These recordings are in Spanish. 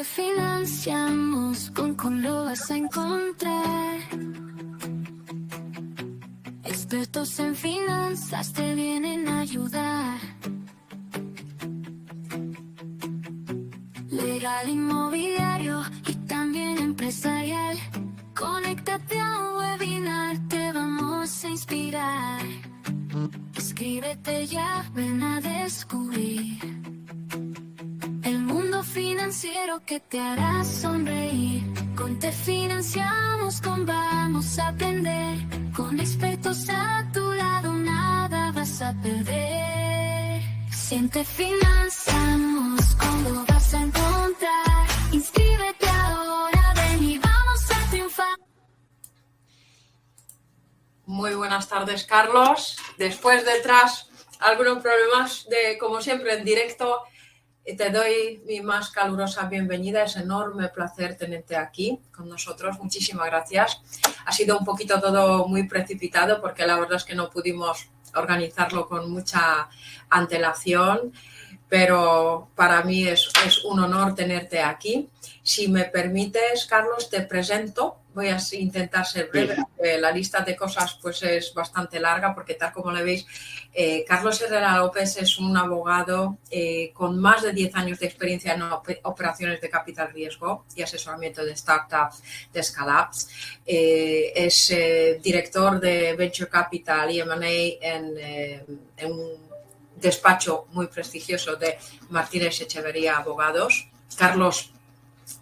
Financiamos, con lo vas a encontrar. Expertos en finanzas te vienen a ayudar. Legal, inmobiliario y también empresarial. Conéctate a un webinar, te vamos a inspirar. Inscríbete ya, ven a descubrir el mundo financiero que te hará sonreír. Con Te Financiamos, vamos a aprender. Con expertos a tu lado, nada vas a perder. Si en Te Financiamos, lo vas a encontrar. Inscríbete ahora, ven y vamos a triunfar. Muy buenas tardes, Carlos. Después detrás algunos problemas de, como siempre, en directo. Te doy mi más calurosa bienvenida. Es enorme placer tenerte aquí con nosotros. Muchísimas gracias. Ha sido un poquito todo muy precipitado porque la verdad es que no pudimos organizarlo con mucha antelación, pero para mí es un honor tenerte aquí. Si me permites, Carlos, te presento. Voy a intentar ser breve. La lista de cosas pues es bastante larga porque tal como le veis, Carlos Herrera López es un abogado con más de 10 años de experiencia en operaciones de capital riesgo y asesoramiento de startups, de scale-ups. Es director de Venture Capital y M&A en un despacho muy prestigioso de Martínez Echeverría Abogados. Carlos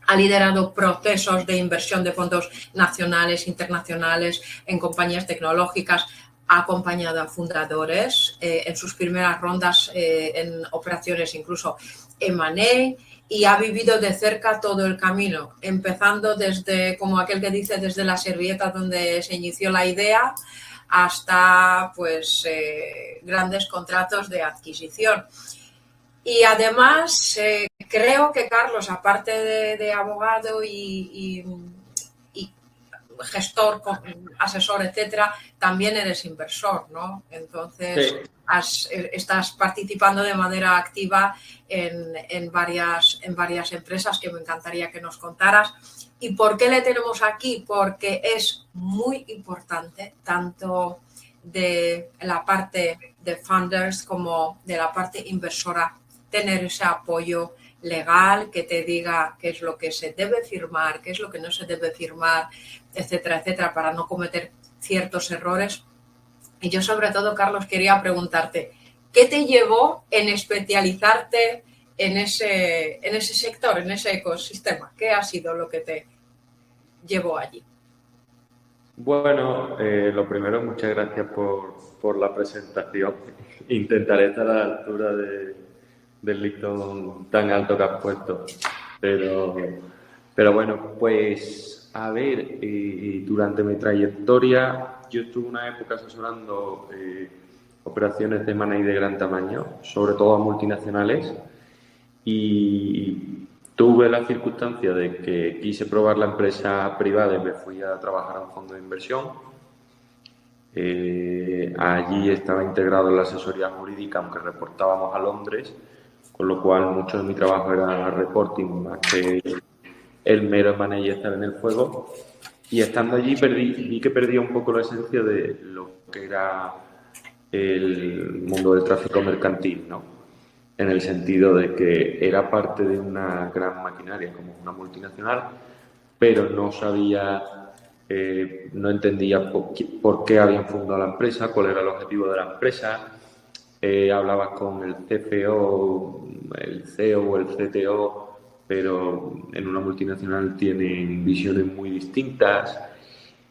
ha liderado procesos de inversión de fondos nacionales, internacionales en compañías tecnológicas, ha acompañado a fundadores en sus primeras rondas en operaciones incluso M&A y ha vivido de cerca todo el camino, empezando desde, como aquel que dice, desde la servilleta donde se inició la idea hasta pues grandes contratos de adquisición. Y además creo que Carlos, aparte de abogado y gestor, asesor, etcétera, también eres inversor, ¿no? Entonces estás participando de manera activa en varias empresas que me encantaría que nos contaras. ¿Y por qué le tenemos aquí? Porque es muy importante tanto de la parte de funders como de la parte inversora tener ese apoyo legal que te diga qué es lo que se debe firmar, qué es lo que no se debe firmar, etcétera, etcétera, para no cometer ciertos errores. Y yo sobre todo, Carlos, quería preguntarte, ¿qué te llevó en especializarte en ese sector, en ese ecosistema? ¿Qué ha sido lo que te llevó allí? Bueno, lo primero, muchas gracias por la presentación. Intentaré estar a la altura del listón tan alto que has puesto. Pero bueno, pues a ver, durante mi trayectoria yo estuve una época asesorando operaciones de M&A de gran tamaño, sobre todo a multinacionales, y tuve la circunstancia de que quise probar la empresa privada y me fui a trabajar a un fondo de inversión. Allí estaba integrado en la asesoría jurídica, aunque reportábamos a Londres, con lo cual mucho de mi trabajo era reporting más que el mero M&A y estar en el fuego. Y estando allí vi que perdía un poco la esencia de lo que era el mundo del tráfico mercantil, ¿no? En el sentido de que era parte de una gran maquinaria como una multinacional, pero no sabía, no entendía por qué habían fundado la empresa, cuál era el objetivo de la empresa. Hablabas con el CFO, el CEO o el CTO, pero en una multinacional tienen visiones muy distintas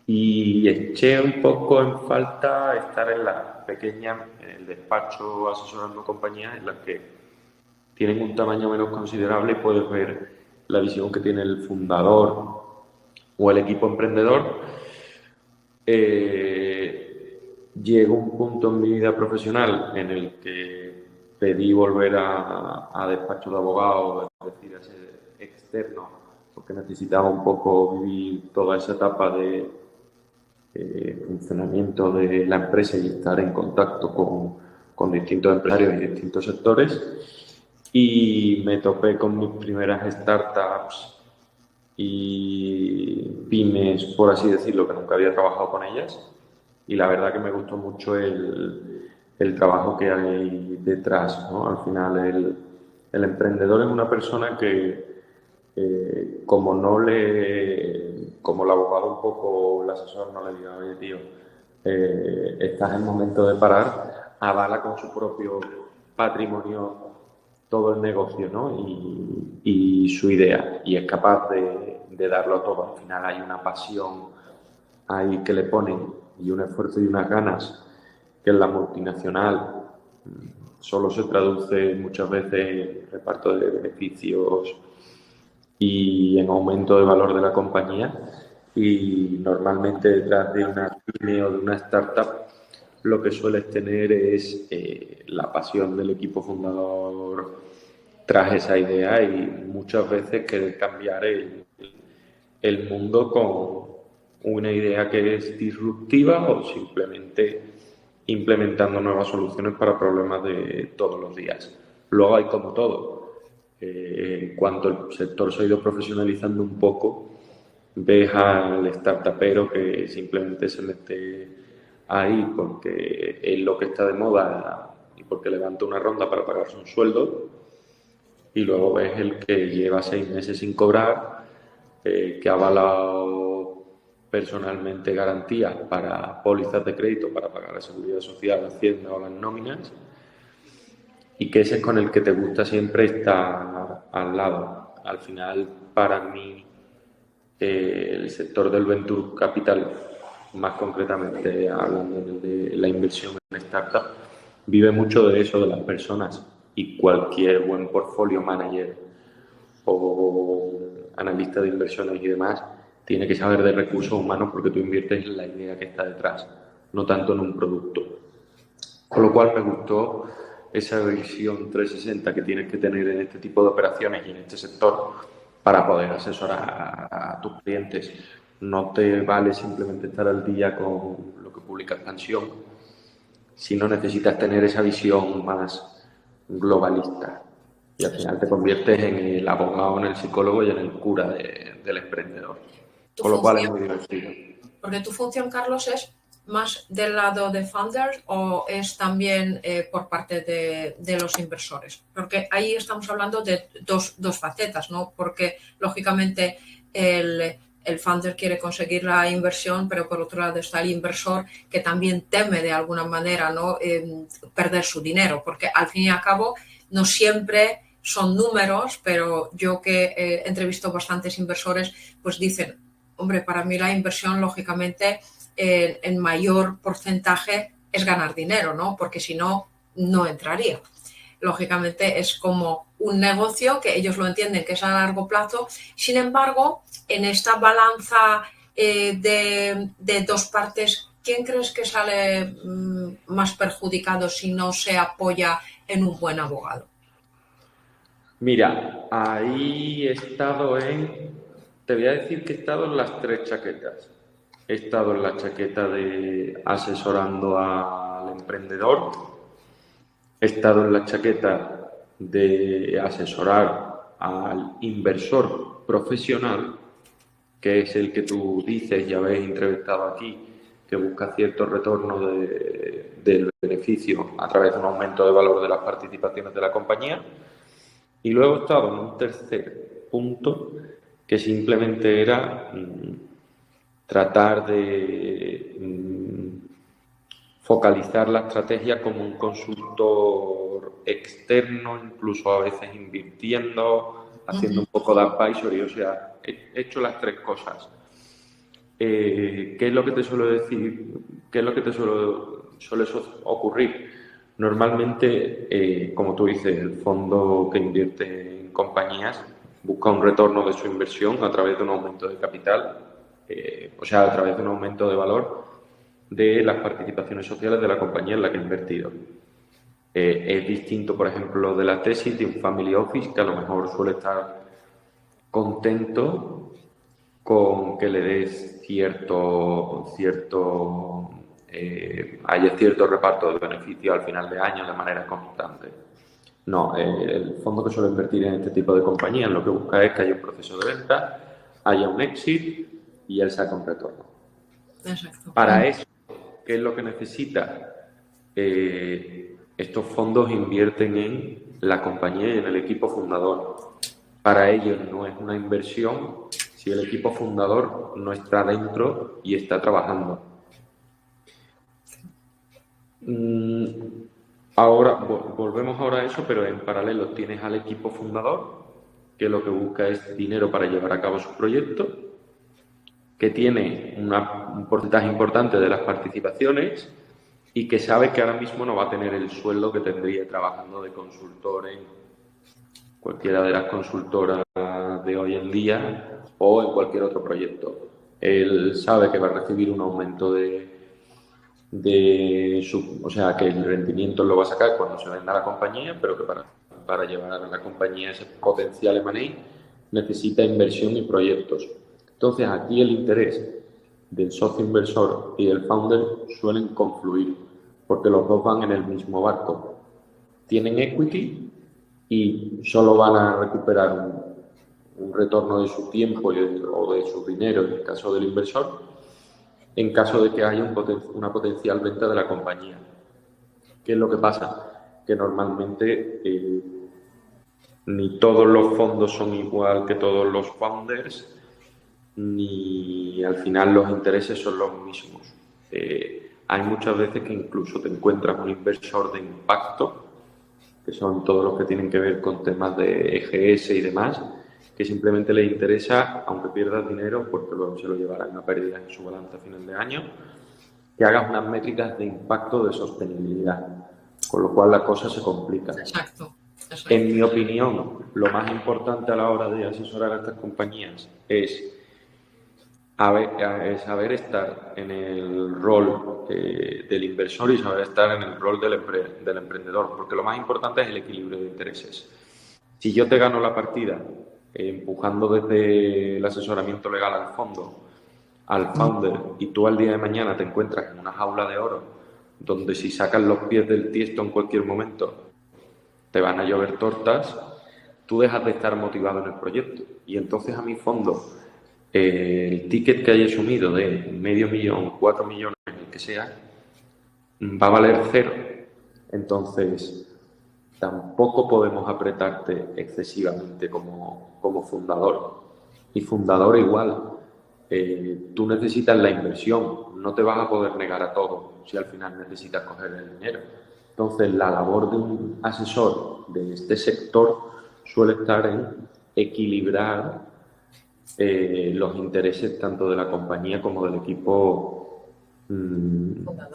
y eché un poco en falta estar en las pequeñas, en el despacho asesorando compañías en las que tienen un tamaño menos considerable y puedes ver la visión que tiene el fundador o el equipo emprendedor. Llegó un punto en mi vida profesional en el que pedí volver a despacho de abogado, es decir, a ser externo, porque necesitaba un poco vivir toda esa etapa de funcionamiento de la empresa y estar en contacto con distintos empresarios y distintos sectores. y me topé con mis primeras startups y pymes, por así decirlo, que nunca había trabajado con ellas. Y la verdad que me gustó mucho el trabajo que hay detrás, ¿no? Al final, el emprendedor es una persona que, como el abogado un poco, el asesor no le diga, oye tío, estás en el momento de parar, avala con su propio patrimonio todo el negocio, ¿no? Y su idea, y es capaz de darlo todo. Al final hay una pasión ahí que le ponen y un esfuerzo y unas ganas que en la multinacional solo se traduce muchas veces en reparto de beneficios y en aumento de valor de la compañía. Y normalmente detrás de una pyme o de una startup lo que sueles tener es la pasión del equipo fundador tras esa idea y muchas veces querer cambiar el mundo con una idea que es disruptiva o simplemente implementando nuevas soluciones para problemas de todos los días. Luego hay como todo. En cuanto el sector se ha ido profesionalizando un poco, ves al startupero que simplemente se mete ahí porque es lo que está de moda y porque levanta una ronda para pagarse un sueldo, y luego ves el que lleva 6 meses sin cobrar, que ha avalado personalmente garantías para pólizas de crédito para pagar la seguridad social, Hacienda o las nóminas, y que ese es con el que te gusta siempre estar al lado. Al final, para mí, el sector del venture capital, más concretamente hablando de la inversión en startup, vive mucho de eso, de las personas, y cualquier buen portfolio manager o analista de inversiones y demás tiene que saber de recursos humanos porque tú inviertes en la idea que está detrás, no tanto en un producto. Con lo cual me gustó esa visión 360 que tienes que tener en este tipo de operaciones y en este sector para poder asesorar a tus clientes. No te vale simplemente estar al día con lo que publica Expansión, sino necesitas tener esa visión más globalista. Y al final te conviertes en el abogado, en el psicólogo y en el cura del emprendedor. Tu Con lo cual es función, muy divertido. porque tu función, Carlos, es más del lado de founders o es también por parte de los inversores, porque ahí estamos hablando de dos facetas, ¿no? Porque lógicamente el founder quiere conseguir la inversión, pero por otro lado está el inversor que también teme de alguna manera, ¿no? Perder su dinero, porque al fin y al cabo no siempre son números, pero yo que he entrevistado bastantes inversores, pues dicen, hombre, para mí la inversión lógicamente en mayor porcentaje es ganar dinero, ¿no? Porque si no, no entraría. Lógicamente es como un negocio que ellos lo entienden que es a largo plazo. Sin embargo, en esta balanza de dos partes, ¿quién crees que sale más perjudicado si no se apoya en un buen abogado? Mira, ahí he estado te voy a decir que he estado en las 3 chaquetas. He estado en la chaqueta de asesorando al emprendedor, he estado en la chaqueta de asesorar al inversor profesional, que es el que tú dices y habéis entrevistado aquí, que busca cierto retorno del beneficio a través de un aumento de valor de las participaciones de la compañía. Y luego he estado en un tercer punto que simplemente era tratar de focalizar la estrategia como un consultor externo, incluso a veces invirtiendo, haciendo un poco de advisory, o sea, he hecho las 3 cosas. ¿Qué es lo que te suelo decir? ¿Qué es lo que te suele ocurrir? Normalmente, como tú dices, el fondo que invierte en compañías busca un retorno de su inversión a través de un aumento de capital, o sea, a través de un aumento de valor de las participaciones sociales de la compañía en la que ha invertido. Es distinto, por ejemplo, de la tesis de un family office que a lo mejor suele estar contento con que le des haya cierto reparto de beneficios al final de año de manera constante. No, el fondo que suele invertir en este tipo de compañías lo que busca es que haya un proceso de venta, haya un exit y él saca un retorno. Exacto. Para eso, ¿qué es lo que necesita? Estos fondos invierten en la compañía y en el equipo fundador. Para ellos no es una inversión si el equipo fundador no está dentro y está trabajando. Ahora, volvemos ahora a eso, pero en paralelo tienes al equipo fundador, que lo que busca es dinero para llevar a cabo su proyecto, que tiene un porcentaje importante de las participaciones y que sabe que ahora mismo no va a tener el sueldo que tendría trabajando de consultor en cualquiera de las consultoras de hoy en día o en cualquier otro proyecto. Él sabe que va a recibir un aumento o sea, que el rendimiento lo va a sacar cuando se venda la compañía, pero que para llevar a la compañía ese potencial M&A necesita inversión y proyectos. Entonces, aquí el interés del socio inversor y del founder suelen confluir, porque los dos van en el mismo barco. Tienen equity y solo van a recuperar un retorno de su tiempo o de su dinero en el caso del inversor, en caso de que haya una potencial venta de la compañía. ¿Qué es lo que pasa? Que normalmente ni todos los fondos son igual que todos los founders, ni al final los intereses son los mismos. Hay muchas veces que incluso te encuentras un inversor de impacto, que son todos los que tienen que ver con temas de EGS y demás, que simplemente les interesa, aunque pierdas dinero, porque luego se lo llevarán a pérdidas en su balance a final de año, que hagas unas métricas de impacto de sostenibilidad, con lo cual la cosa se complica. Exacto. En mi opinión, lo más importante a la hora de asesorar a estas compañías es saber estar en el rol del inversor y saber estar en el rol del emprendedor, porque lo más importante es el equilibrio de intereses. Si yo te gano la partida empujando desde el asesoramiento legal al fondo, al founder, y tú al día de mañana te encuentras en una jaula de oro donde si sacas los pies del tiesto en cualquier momento te van a llover tortas, tú dejas de estar motivado en el proyecto. Y entonces a mi fondo, el ticket que haya asumido de 500.000, 4 millones, el que sea, va a valer 0. Entonces, tampoco podemos apretarte excesivamente como fundador. Y fundador igual. Tú necesitas la inversión, no te vas a poder negar a todo si al final necesitas coger el dinero. Entonces, la labor de un asesor de este sector suele estar en equilibrar los intereses tanto de la compañía como del equipo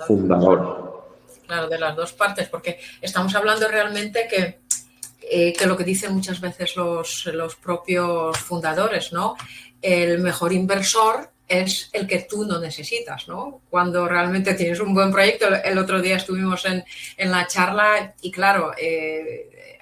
fundador. Claro, de las dos partes, porque estamos hablando realmente que lo que dicen muchas veces los propios fundadores, ¿no? El mejor inversor es el que tú no necesitas, ¿no? Cuando realmente tienes un buen proyecto. El otro día estuvimos en la charla y claro,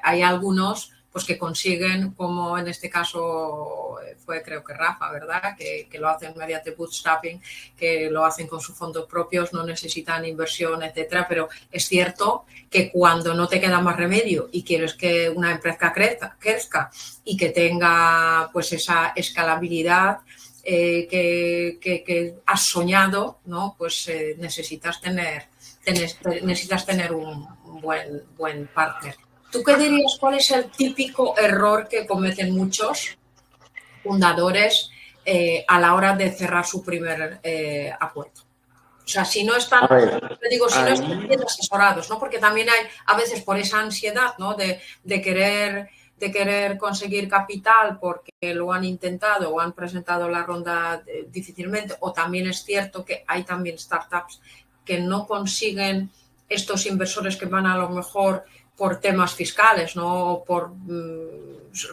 hay algunos pues que consiguen, como en este caso fue creo que Rafa, ¿verdad? Que lo hacen mediante bootstrapping, que lo hacen con sus fondos propios, no necesitan inversión, etcétera, pero es cierto que cuando no te queda más remedio y quieres que una empresa crezca y que tenga pues esa escalabilidad que has soñado, ¿no? Pues necesitas tener un buen partner. ¿Tú qué dirías? ¿Cuál es el típico error que cometen muchos fundadores a la hora de cerrar su primer acuerdo? O sea, si no están, no están bien asesorados, ¿no? Porque también hay, a veces por esa ansiedad, ¿no? de querer conseguir capital porque lo han intentado o han presentado la ronda difícilmente, o también es cierto que hay también startups que no consiguen estos inversores que van a lo mejor por temas fiscales, no por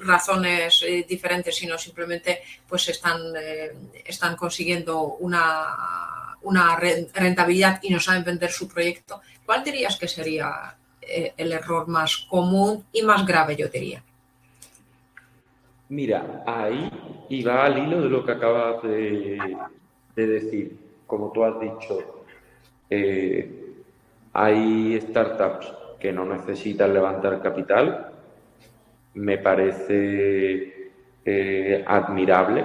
razones diferentes, sino simplemente pues están consiguiendo una rentabilidad y no saben vender su proyecto. ¿Cuál dirías que sería el error más común y más grave, yo diría? Mira, ahí y va al hilo de lo que acabas de decir. Como tú has dicho, hay startups que no necesitan levantar capital, me parece admirable,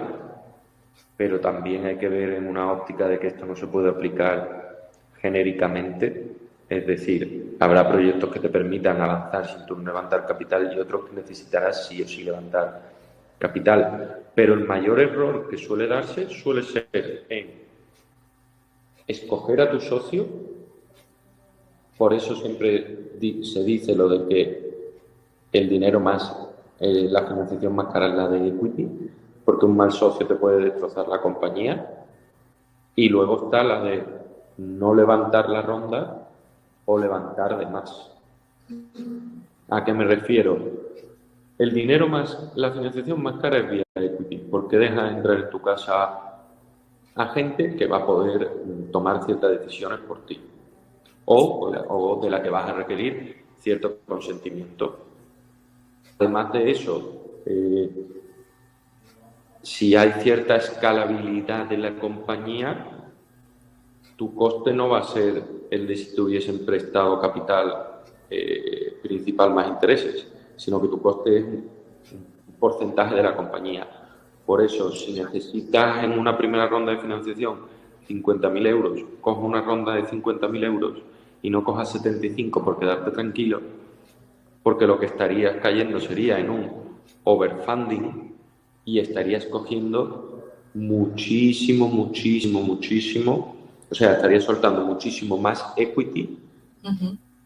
pero también hay que ver en una óptica de que esto no se puede aplicar genéricamente. Es decir, habrá proyectos que te permitan avanzar sin tú levantar capital y otros que necesitarás sí o sí levantar capital. Pero el mayor error que suele darse suele ser en escoger a tu socio. Por eso siempre se dice lo de que el dinero más, la financiación más cara es la de equity, porque un mal socio te puede destrozar la compañía. Y luego está la de no levantar la ronda o levantar de más. ¿A qué me refiero? El dinero más, la financiación más cara es vía equity, porque deja entrar en tu casa a gente que va a poder tomar ciertas decisiones por ti o de la que vas a requerir cierto consentimiento. Además de eso, si hay cierta escalabilidad de la compañía, tu coste no va a ser el de si te hubiesen prestado capital principal más intereses, sino que tu coste es un porcentaje de la compañía. Por eso, si necesitas en una primera ronda de financiación 50.000 euros, coge una ronda de 50.000 euros y no cojas 75 por quedarte tranquilo, porque lo que estarías cayendo sería en un overfunding y estarías cogiendo muchísimo, o sea, estarías soltando muchísimo más equity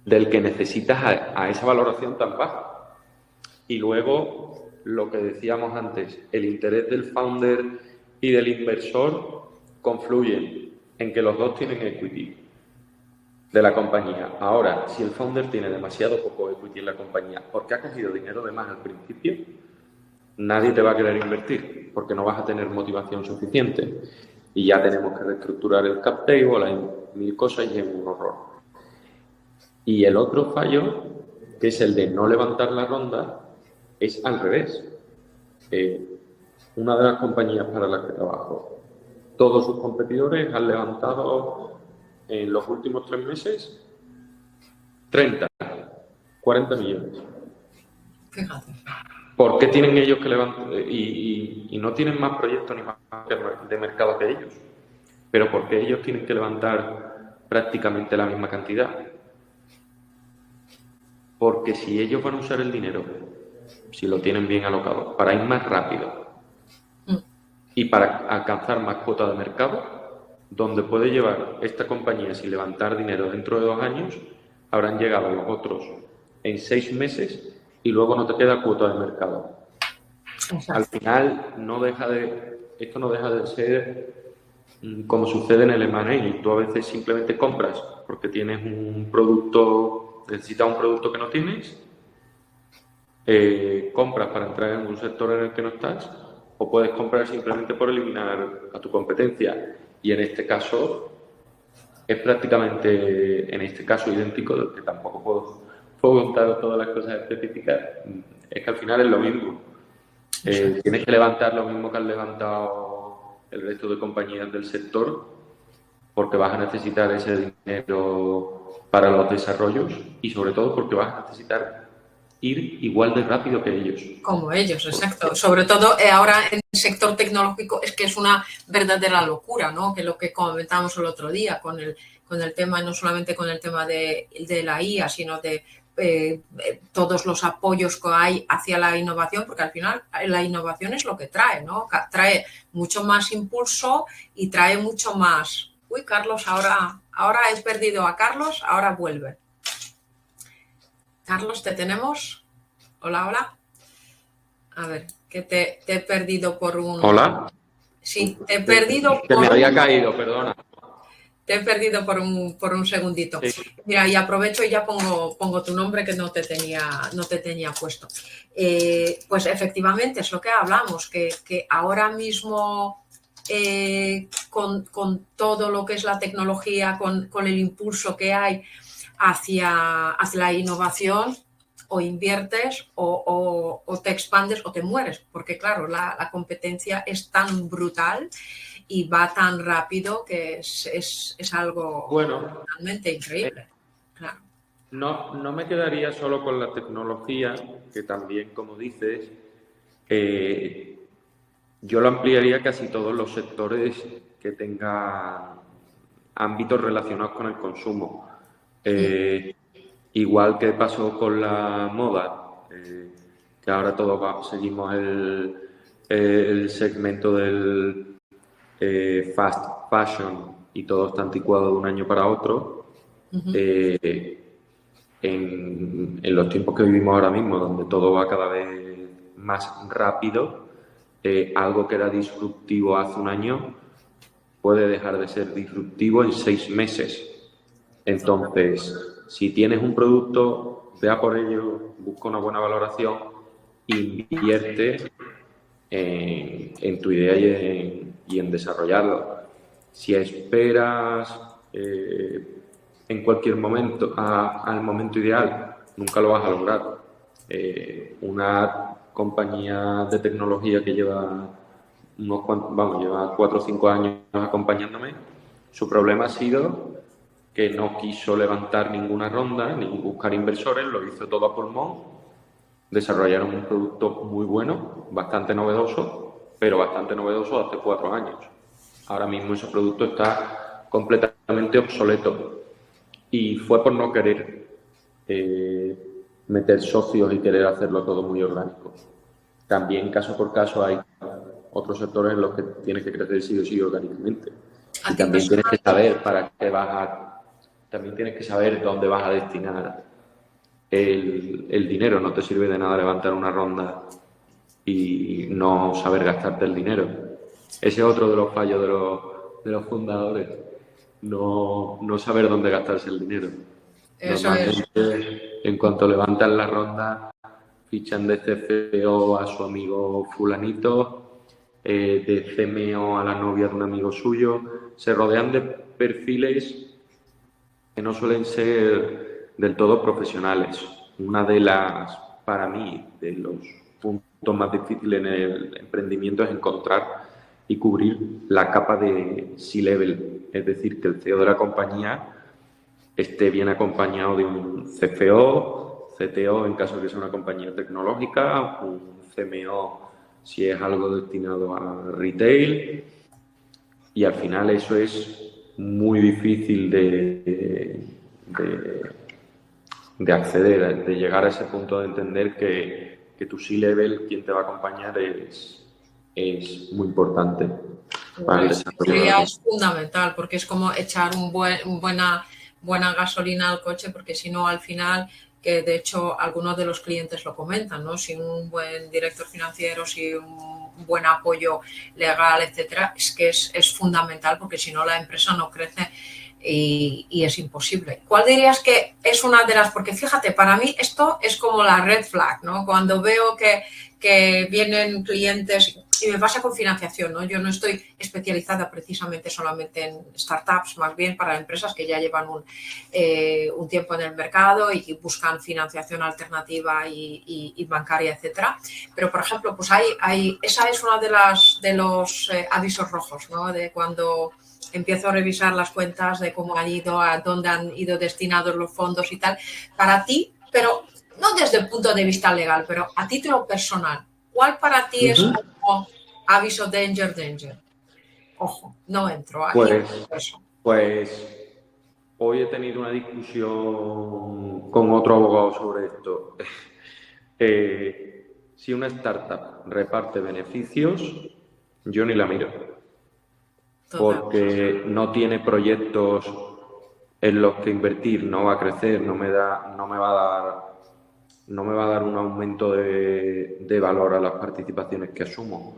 del que necesitas a esa valoración tan baja. Y luego, lo que decíamos antes, el interés del founder y del inversor confluyen en que los dos tienen equity de la compañía. Ahora, si el founder tiene demasiado poco equity en la compañía porque ha cogido dinero de más al principio, nadie te va a querer invertir porque no vas a tener motivación suficiente. Y ya tenemos que reestructurar el cap table, hay 1000 cosas y es un horror. Y el otro fallo, que es el de no levantar la ronda, es al revés. Una de las compañías para las que trabajo, todos sus competidores han levantado en los últimos 3 meses 30, 40 millones. Fíjate. ¿Por qué tienen ellos que levantar? Y no tienen más proyectos ni más de mercado que ellos. Pero ¿por qué ellos tienen que levantar prácticamente la misma cantidad? Porque si ellos van a usar el dinero, si lo tienen bien alocado, para ir más rápido y para alcanzar más cuota de mercado, donde puede llevar esta compañía sin levantar dinero dentro de 2 años, habrán llegado los otros en 6 meses y luego no te queda cuota de mercado. Exacto. Al final, esto no deja de ser como sucede en el M&A. Tú a veces simplemente compras porque tienes un producto, necesitas un producto que no tienes, compras para entrar en un sector en el que no estás, o puedes comprar simplemente por eliminar a tu competencia. Y en este caso, es prácticamente, idéntico, del que tampoco puedo contar todas las cosas específicas. Es que al final es lo mismo. Tienes que levantar lo mismo que han levantado el resto de compañías del sector, porque vas a necesitar ese dinero para los desarrollos y sobre todo porque vas a necesitar ir igual de rápido que ellos. Como ellos, exacto. Sobre todo ahora en el sector tecnológico es que es una verdadera locura, ¿no? Que lo que comentábamos el otro día con el tema, no solamente con el tema de la IA, sino de todos los apoyos que hay hacia la innovación, porque al final la innovación es lo que trae, ¿no? Trae mucho más impulso y trae mucho más... Uy, Carlos, ahora he perdido a Carlos, ahora vuelve. Carlos, ¿te tenemos? Hola, hola. A ver, que te he perdido por un... ¿Hola? Sí, te he perdido que me había caído, perdona. Te he perdido por un segundito. Sí. Mira, y aprovecho y ya pongo tu nombre que no te tenía puesto. Pues efectivamente es lo que hablamos, que ahora mismo con todo lo que es la tecnología, con el impulso que hay hacia la innovación, o inviertes o te expandes o te mueres, porque claro, la competencia es tan brutal y va tan rápido que es algo realmente increíble. Claro. No me quedaría solo con la tecnología, que también, como dices, yo lo ampliaría a casi todos los sectores que tengan ámbitos relacionados con el consumo. Igual que pasó con la moda, que ahora todos seguimos el segmento del fast fashion y todo está anticuado de un año para otro. En los tiempos que vivimos ahora mismo, donde todo va cada vez más rápido, algo que era disruptivo hace un año puede dejar de ser disruptivo en 6 meses. Entonces, si tienes un producto, ve a por ello, busca una buena valoración, invierte en tu idea y en desarrollarlo. Si esperas en cualquier momento al momento ideal, nunca lo vas a lograr. Una compañía de tecnología que lleva lleva 4 o 5 años acompañándome, su problema ha sido que no quiso levantar ninguna ronda ni buscar inversores, lo hizo todo a pulmón, desarrollaron un producto muy bueno, bastante novedoso, pero bastante novedoso hace 4 años. Ahora mismo ese producto está completamente obsoleto y fue por no querer meter socios y querer hacerlo todo muy orgánico. También, caso por caso, hay otros sectores en los que tienes que crecer sí o sí orgánicamente. Y también tienes que saber para qué también tienes que saber dónde vas a destinar el dinero. No te sirve de nada levantar una ronda y no saber gastarte el dinero. Ese es otro de los fallos de los fundadores, no saber dónde gastarse el dinero. Eso es. En cuanto levantan la ronda, fichan de CFO a su amigo fulanito, de CMO a la novia de un amigo suyo, se rodean de perfiles que no suelen ser del todo profesionales. Una de las, para mí, de los puntos más difíciles en el emprendimiento es encontrar y cubrir la capa de C-level, es decir, que el CEO de la compañía esté bien acompañado de un CFO, CTO en caso de que sea una compañía tecnológica, un CMO si es algo destinado a retail, y al final eso es muy difícil de acceder, de llegar a ese punto de entender que tu C-level, quien te va a acompañar, es muy importante para el desarrollo. Es fundamental, porque es como echar buena gasolina al coche, porque si no, al final, que de hecho algunos de los clientes lo comentan, ¿no? Sin un buen director financiero, sin un buen apoyo legal, etcétera, es que es fundamental, porque si no la empresa no crece y es imposible. ¿Cuál dirías que es una de las? Porque fíjate, para mí esto es como la red flag, ¿no? Cuando veo que vienen clientes, y me pasa con financiación, ¿no? Yo no estoy especializada precisamente solamente en startups, más bien para empresas que ya llevan un tiempo en el mercado y buscan financiación alternativa y bancaria, etcétera. Pero, por ejemplo, pues esa es una de los avisos rojos, ¿no? De cuando empiezo a revisar las cuentas de cómo han ido, a dónde han ido destinados los fondos y tal. Para ti, pero no desde el punto de vista legal, pero a título personal, ¿cuál para ti es como aviso danger? Ojo, no entro aquí. Pues hoy he tenido una discusión con otro abogado sobre esto. Si una startup reparte beneficios, yo ni la miro. Porque no tiene proyectos en los que invertir, no va a crecer, no me va a dar un aumento de valor a las participaciones que asumo.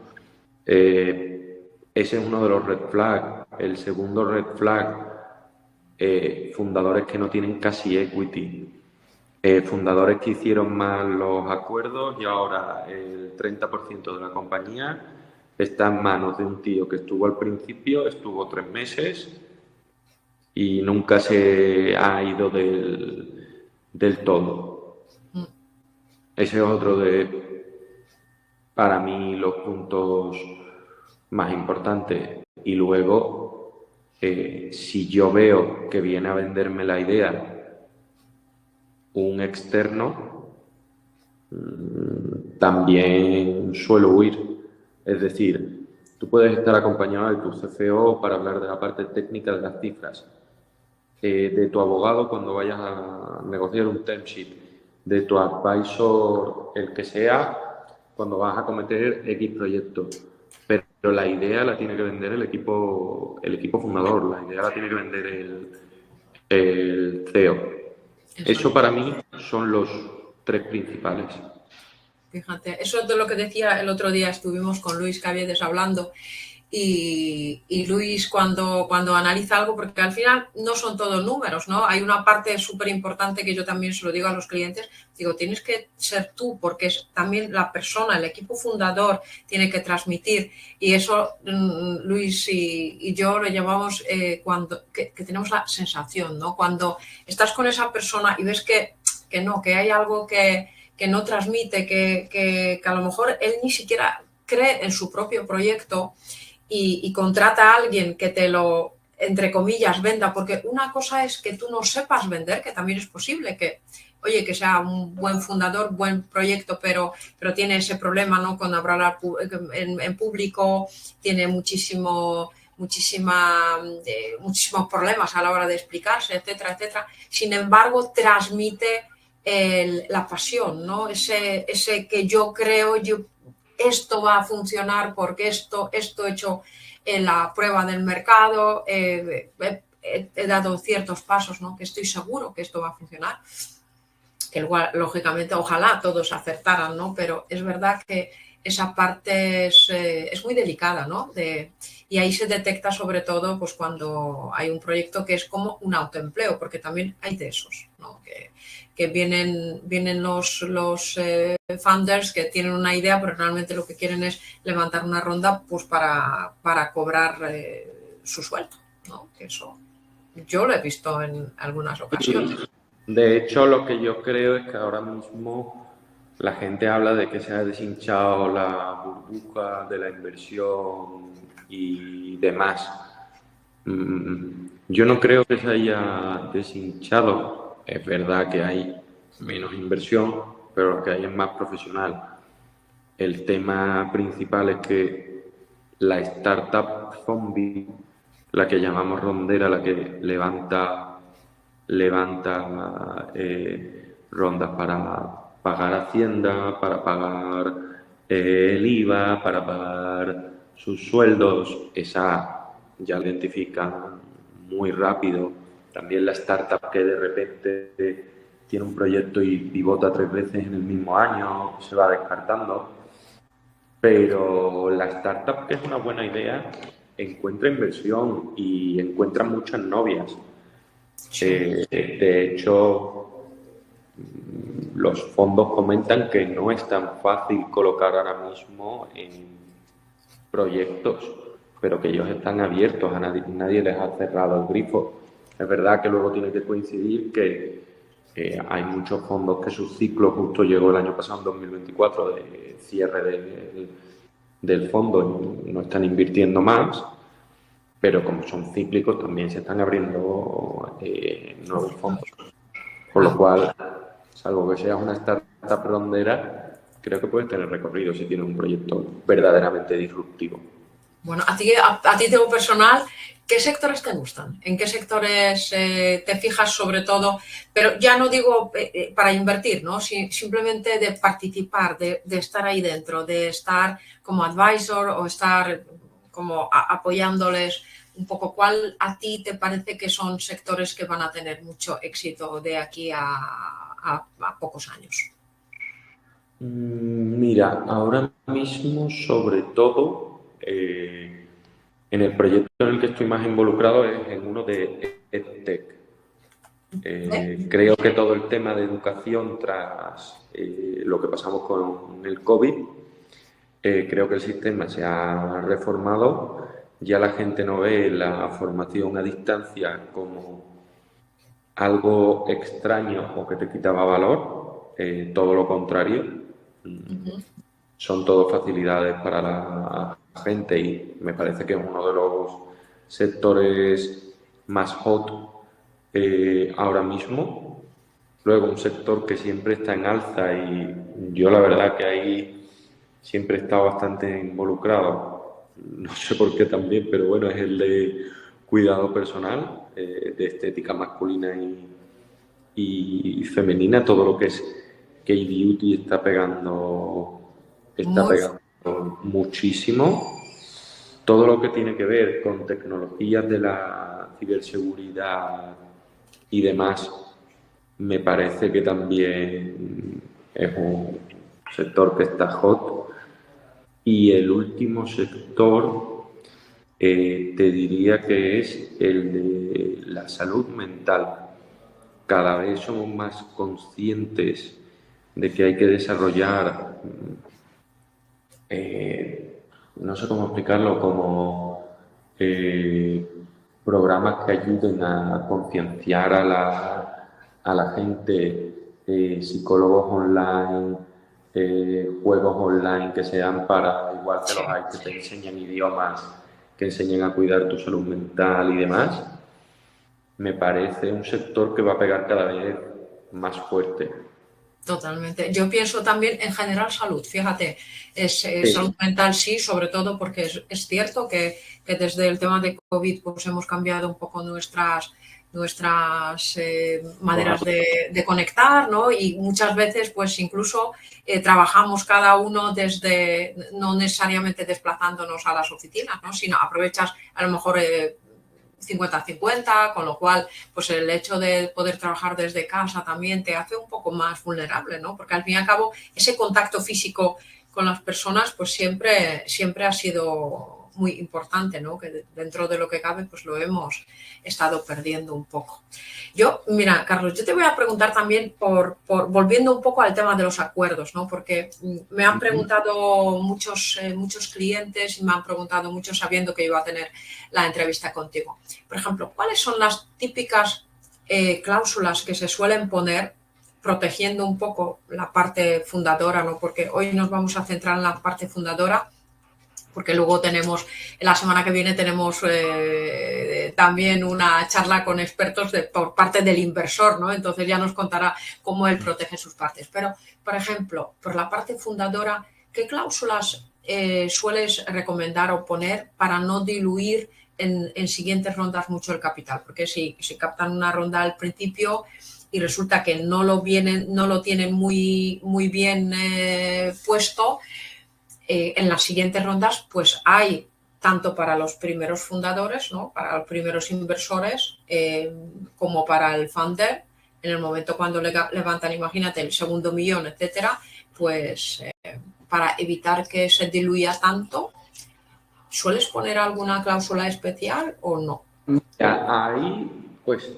Ese es uno de los red flags. El segundo red flag, fundadores que no tienen casi equity. Fundadores que hicieron mal los acuerdos y ahora el 30% de la compañía está en manos de un tío que estuvo al principio, estuvo 3 meses y nunca se ha ido del todo. Ese es otro para mí, los puntos más importantes. Y luego, si yo veo que viene a venderme la idea un externo, también suelo huir. Es decir, tú puedes estar acompañado de tu CFO para hablar de la parte técnica de las cifras, de tu abogado cuando vayas a negociar un term sheet, de tu advisor, el que sea, cuando vas a cometer X proyecto. Pero la idea la tiene que vender el equipo fundador, la idea la tiene que vender el CEO. Eso para mí son los tres principales. Fíjate, eso es de lo que decía el otro día, estuvimos con Luis Caviedes hablando y Luis cuando analiza algo, porque al final no son todos números, ¿no? Hay una parte súper importante que yo también se lo digo a los clientes, digo, tienes que ser tú, porque es también la persona, el equipo fundador tiene que transmitir, y eso Luis y yo lo llamamos cuando que tenemos la sensación, ¿no? Cuando estás con esa persona y ves que hay algo que no transmite, que a lo mejor él ni siquiera cree en su propio proyecto y contrata a alguien que te lo, entre comillas, venda, porque una cosa es que tú no sepas vender, que también es posible que, oye, que sea un buen fundador, buen proyecto, pero tiene ese problema, ¿no? Cuando hablar en público, tiene muchísimos problemas a la hora de explicarse, etcétera, etcétera. Sin embargo, transmite la pasión, ¿no? Ese que yo creo, esto va a funcionar porque esto he hecho en la prueba del mercado, he dado ciertos pasos, ¿no? Que estoy seguro que esto va a funcionar. Que igual, lógicamente, ojalá todos acertaran, ¿no? Pero es verdad que esa parte es muy delicada, ¿no? Y ahí se detecta sobre todo pues cuando hay un proyecto que es como un autoempleo, porque también hay de esos, ¿no? Que vienen los funders que tienen una idea, pero realmente lo que quieren es levantar una ronda pues para cobrar su sueldo, ¿no? Que eso yo lo he visto en algunas ocasiones. De hecho, lo que yo creo es que ahora mismo la gente habla de que se ha deshinchado la burbuja de la inversión y demás. Yo no creo que se haya deshinchado. Es verdad que hay menos inversión, pero lo que hay es más profesional. El tema principal es que la startup zombie, la que llamamos rondera, la que levanta rondas para pagar Hacienda, para pagar el IVA, para pagar sus sueldos, esa ya la identifican muy rápido. También la startup que de repente tiene un proyecto y pivota 3 veces en el mismo año, se va descartando. Pero la startup, que es una buena idea, encuentra inversión y encuentra muchas novias. De hecho, los fondos comentan que no es tan fácil colocar ahora mismo en proyectos, pero que ellos están abiertos, a nadie les ha cerrado el grifo. Es verdad que luego tiene que coincidir que hay muchos fondos que su ciclo justo llegó el año pasado, en 2024, de cierre del fondo y no están invirtiendo más, pero como son cíclicos también se están abriendo nuevos fondos. Con lo cual, salvo que seas una startup rondera, creo que puedes tener recorrido si tienes un proyecto verdaderamente disruptivo. Bueno, a ti como personal, ¿qué sectores te gustan? ¿En qué sectores te fijas sobre todo? Pero ya no digo para invertir, ¿no? Simplemente de participar, de estar ahí dentro, de estar como advisor o estar como apoyándoles un poco. ¿Cuál a ti te parece que son sectores que van a tener mucho éxito de aquí a pocos años? Mira, ahora mismo, sobre todo, en el proyecto en el que estoy más involucrado es en uno de EdTech. Creo que todo el tema de educación tras lo que pasamos con el COVID, creo que el sistema se ha reformado. Ya la gente no ve la formación a distancia como algo extraño o que te quitaba valor, todo lo contrario. Son todo facilidades para la gente y me parece que es uno de los sectores más hot ahora mismo. Luego, un sector que siempre está en alza y yo la verdad que ahí siempre he estado bastante involucrado, no sé por qué también, pero bueno, es el de cuidado personal, de estética masculina y femenina, todo lo que es K-Beauty está Muy pegando muchísimo. Todo lo que tiene que ver con tecnologías de la ciberseguridad y demás, me parece que también es un sector que está hot. Y el último sector, te diría que es el de la salud mental. Cada vez somos más conscientes de que hay que desarrollar, no sé cómo explicarlo, como programas que ayuden a concienciar a la gente, psicólogos online, juegos online que sean para, igual que los hay que te enseñan idiomas, que enseñen a cuidar tu salud mental y demás. Me parece un sector que va a pegar cada vez más fuerte. Totalmente. Yo pienso también en general salud, fíjate, salud mental sí, sobre todo porque es cierto que desde el tema de COVID pues hemos cambiado un poco nuestras maneras de conectar, ¿no? Y muchas veces pues incluso trabajamos cada uno desde, no necesariamente desplazándonos a las oficinas, ¿no? Sino aprovechas a lo mejor 50-50, con lo cual pues el hecho de poder trabajar desde casa también te hace un poco más vulnerable, ¿no? Porque al fin y al cabo ese contacto físico con las personas pues siempre ha sido muy importante, ¿no? Que dentro de lo que cabe pues lo hemos estado perdiendo un poco. Mira, Carlos, yo te voy a preguntar también volviendo un poco al tema de los acuerdos, ¿no? Porque me han preguntado muchos clientes y me han preguntado mucho sabiendo que iba a tener la entrevista contigo. Por ejemplo, ¿cuáles son las típicas cláusulas que se suelen poner protegiendo un poco la parte fundadora, ¿no? Porque hoy nos vamos a centrar en la parte fundadora, porque luego la semana que viene tenemos también una charla con expertos por parte del inversor, ¿no? Entonces ya nos contará cómo él protege sus partes. Pero, por ejemplo, por la parte fundadora, ¿qué cláusulas sueles recomendar o poner para no diluir en siguientes rondas mucho el capital? Porque si captan una ronda al principio y resulta que no lo tienen muy bien puesto, en las siguientes rondas pues hay tanto para los primeros fundadores, ¿no? Para los primeros inversores, como para el founder, en el momento cuando levantan, imagínate, el segundo millón, etcétera, pues para evitar que se diluya tanto, ¿sueles poner alguna cláusula especial o no? Ahí, pues,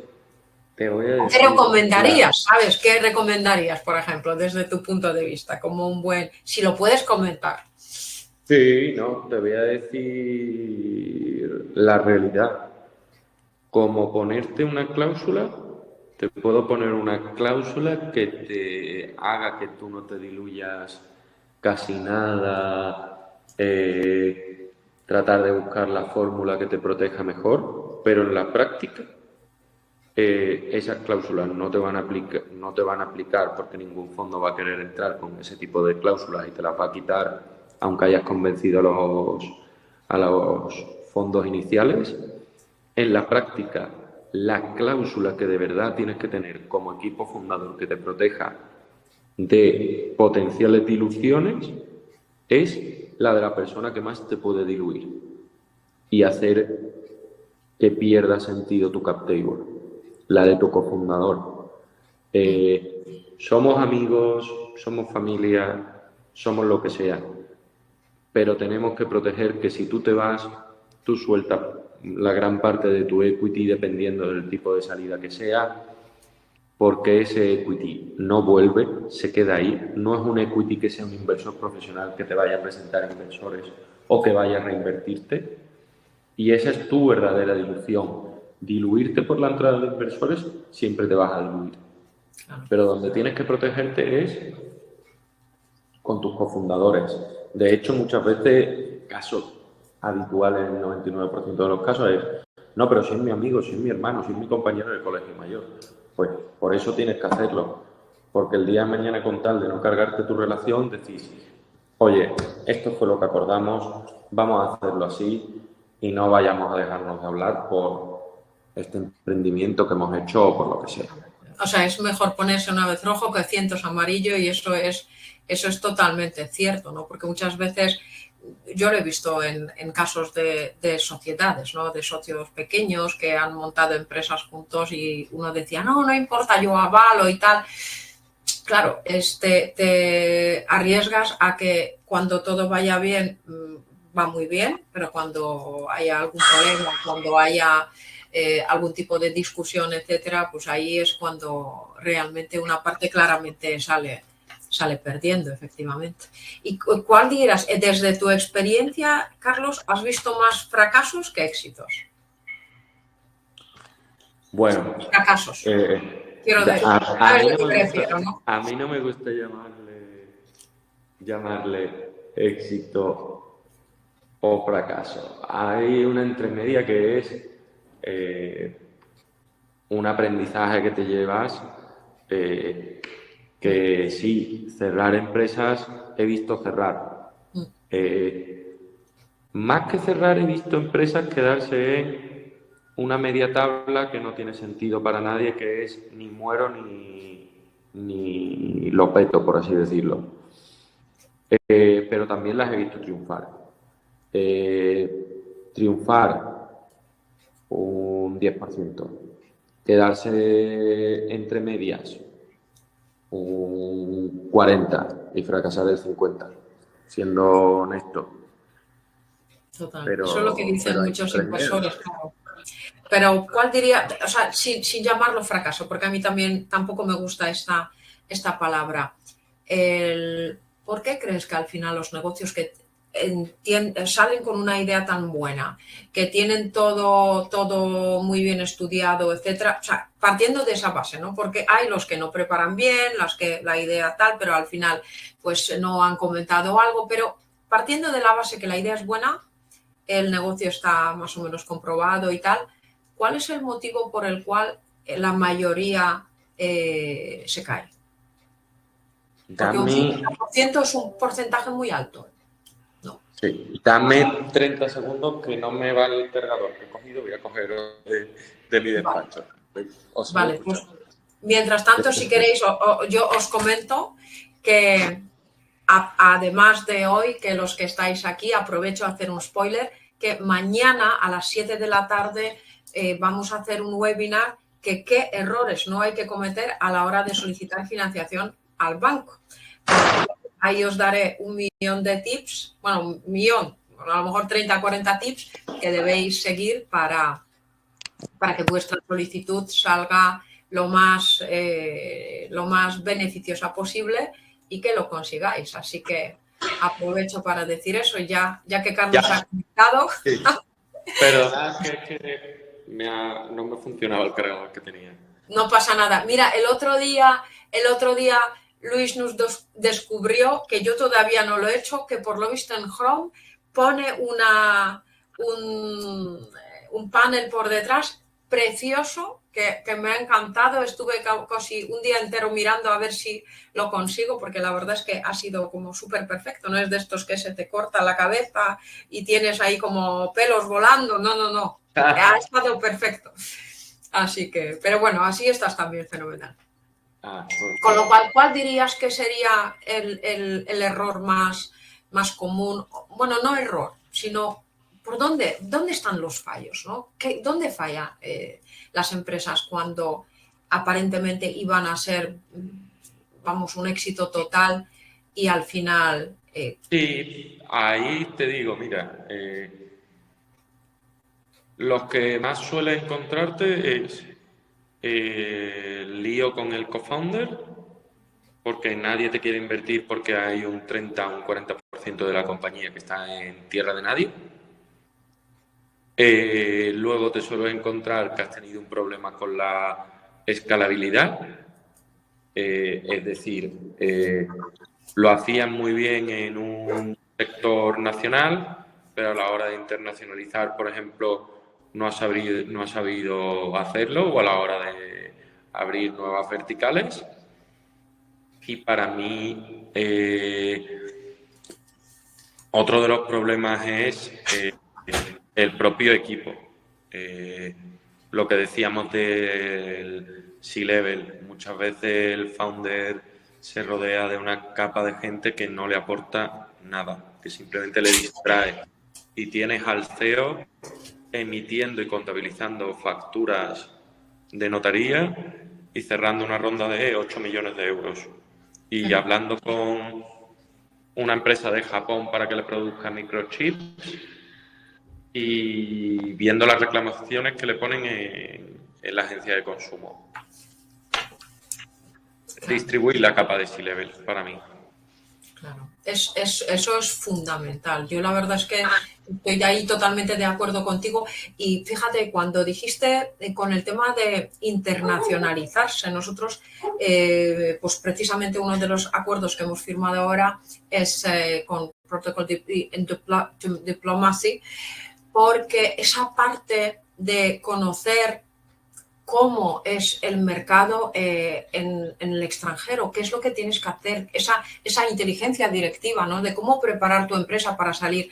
te voy a decir... ¿Qué recomendarías? ¿Sabes? ¿Qué recomendarías, por ejemplo, desde tu punto de vista? Como si lo puedes comentar. Sí, no, te voy a decir la realidad. Como ponerte una cláusula, te puedo poner una cláusula que te haga que tú no te diluyas casi nada, tratar de buscar la fórmula que te proteja mejor, pero en la práctica esas cláusulas no te van a aplicar porque ningún fondo va a querer entrar con ese tipo de cláusulas y te las va a quitar aunque hayas convencido a los fondos iniciales. En la práctica, la cláusula que de verdad tienes que tener como equipo fundador que te proteja de potenciales diluciones es la de la persona que más te puede diluir y hacer que pierda sentido tu cap table, la de tu cofundador. Somos amigos, somos familia, somos lo que sea, pero tenemos que proteger que si tú te vas, tú sueltas la gran parte de tu equity dependiendo del tipo de salida que sea, porque ese equity no vuelve, se queda ahí. No es un equity que sea un inversor profesional que te vaya a presentar inversores o que vaya a reinvertirte, y esa es tu verdadera dilución. Diluirte por la entrada de inversores, siempre te vas a diluir. Pero donde tienes que protegerte es con tus cofundadores. De hecho, muchas veces, casos habituales en el 99% de los casos es: no, pero si es mi amigo, si es mi hermano, si es mi compañero de colegio mayor. pues por eso tienes que hacerlo. Porque el día de mañana, con tal de no cargarte tu relación, decís, oye, esto fue lo que acordamos, vamos a hacerlo así y no vayamos a dejarnos de hablar por este emprendimiento que hemos hecho o por lo que sea. O sea, es mejor ponerse una vez rojo que cientos amarillo, y eso es totalmente cierto, ¿no? Porque muchas veces yo lo he visto en casos de sociedades, ¿no? De socios pequeños que han montado empresas juntos y uno decía, no importa, yo avalo y tal. Claro, te arriesgas a que cuando todo vaya bien, va muy bien, pero cuando haya algún problema, cuando haya algún tipo de discusión, etcétera, pues ahí es cuando realmente una parte claramente sale perdiendo, efectivamente. ¿Y cuál dirás, desde tu experiencia, Carlos, has visto más fracasos que éxitos? Bueno, fracasos. Quiero decir, a mí no me gusta llamarle éxito o fracaso. Hay una entremedia que es un aprendizaje que te llevas, que sí, cerrar empresas he visto cerrar. Más que cerrar, he visto empresas quedarse en una media tabla que no tiene sentido para nadie, que es ni muero ni lo peto, por así decirlo. Pero también las he visto triunfar. Triunfar un 10%. Quedarse entre medias un 40% y fracasar el 50%, siendo honesto. Total. Eso es lo que dicen muchos inversores, claro. Pero ¿cuál diría, o sea, sin llamarlo fracaso, porque a mí tampoco me gusta esta palabra? ¿Por qué crees que al final los negocios que salen con una idea tan buena, que tienen todo muy bien estudiado, etcétera, o sea, partiendo de esa base, ¿no? Porque hay los que no preparan bien, la idea tal, pero al final pues no han comentado algo, pero partiendo de la base que la idea es buena, el negocio está más o menos comprobado y tal, ¿cuál es el motivo por el cual la mayoría se cae? Porque un 50% es un porcentaje muy alto. No. Sí, dame 30 segundos que no me va el cargador que he cogido, voy a coger de mi despacho. Vale, pues mientras tanto, si queréis, yo os comento que además de hoy, que los que estáis aquí, aprovecho a hacer un spoiler, que mañana a las 7 de la tarde vamos a hacer un webinar que qué errores no hay que cometer a la hora de solicitar financiación al banco. Ahí os daré 1.000.000 de tips, bueno, 1.000.000, a lo mejor 30 o 40 tips que debéis seguir para que vuestra solicitud salga lo más beneficiosa posible y que lo consigáis. Así que aprovecho para decir eso, ya que Carlos ha conectado. Sí. Pero que no me funcionaba el cargador que tenía. No pasa nada. Mira, el otro día Luis nos descubrió, que yo todavía no lo he hecho, que por lo visto en Chrome pone un panel por detrás precioso que me ha encantado. Estuve casi un día entero mirando a ver si lo consigo, porque la verdad es que ha sido como súper perfecto. No es de estos que se te corta la cabeza y tienes ahí como pelos volando. No. Ha estado perfecto. Así que, pero bueno, así estás también fenomenal. Con lo cual, ¿cuál dirías que sería el error más común? Bueno, no error, sino ¿por dónde están los fallos, ¿no? ¿Dónde fallan las empresas cuando aparentemente iban a ser, vamos, un éxito total y al final... Sí, ahí te digo, mira, los que más suelen encontrarte es lío con el co-founder, porque nadie te quiere invertir porque hay un 30 o un 40% de la compañía que está en tierra de nadie. Luego te suelo encontrar que has tenido un problema con la escalabilidad, es decir, lo hacían muy bien en un sector nacional, pero a la hora de internacionalizar, por ejemplo, no ha sabido hacerlo, o a la hora de abrir nuevas verticales. Y para mí, otro de los problemas es el propio equipo. Lo que decíamos del C-Level, muchas veces el founder se rodea de una capa de gente que no le aporta nada, que simplemente le distrae. Y tienes al CEO emitiendo y contabilizando facturas de notaría y cerrando una ronda de 8 millones de euros. Y hablando con una empresa de Japón para que le produzca microchips y viendo las reclamaciones que le ponen en la agencia de consumo. Distribuir la capa de C-Level para mí. Claro, eso es fundamental. Yo la verdad es que estoy ahí totalmente de acuerdo contigo y fíjate, cuando dijiste con el tema de internacionalizarse, nosotros, pues precisamente uno de los acuerdos que hemos firmado ahora es con Protocol Diplomacy, porque esa parte de conocer cómo es el mercado en el extranjero, qué es lo que tienes que hacer, esa inteligencia directiva, ¿no? De cómo preparar tu empresa para salir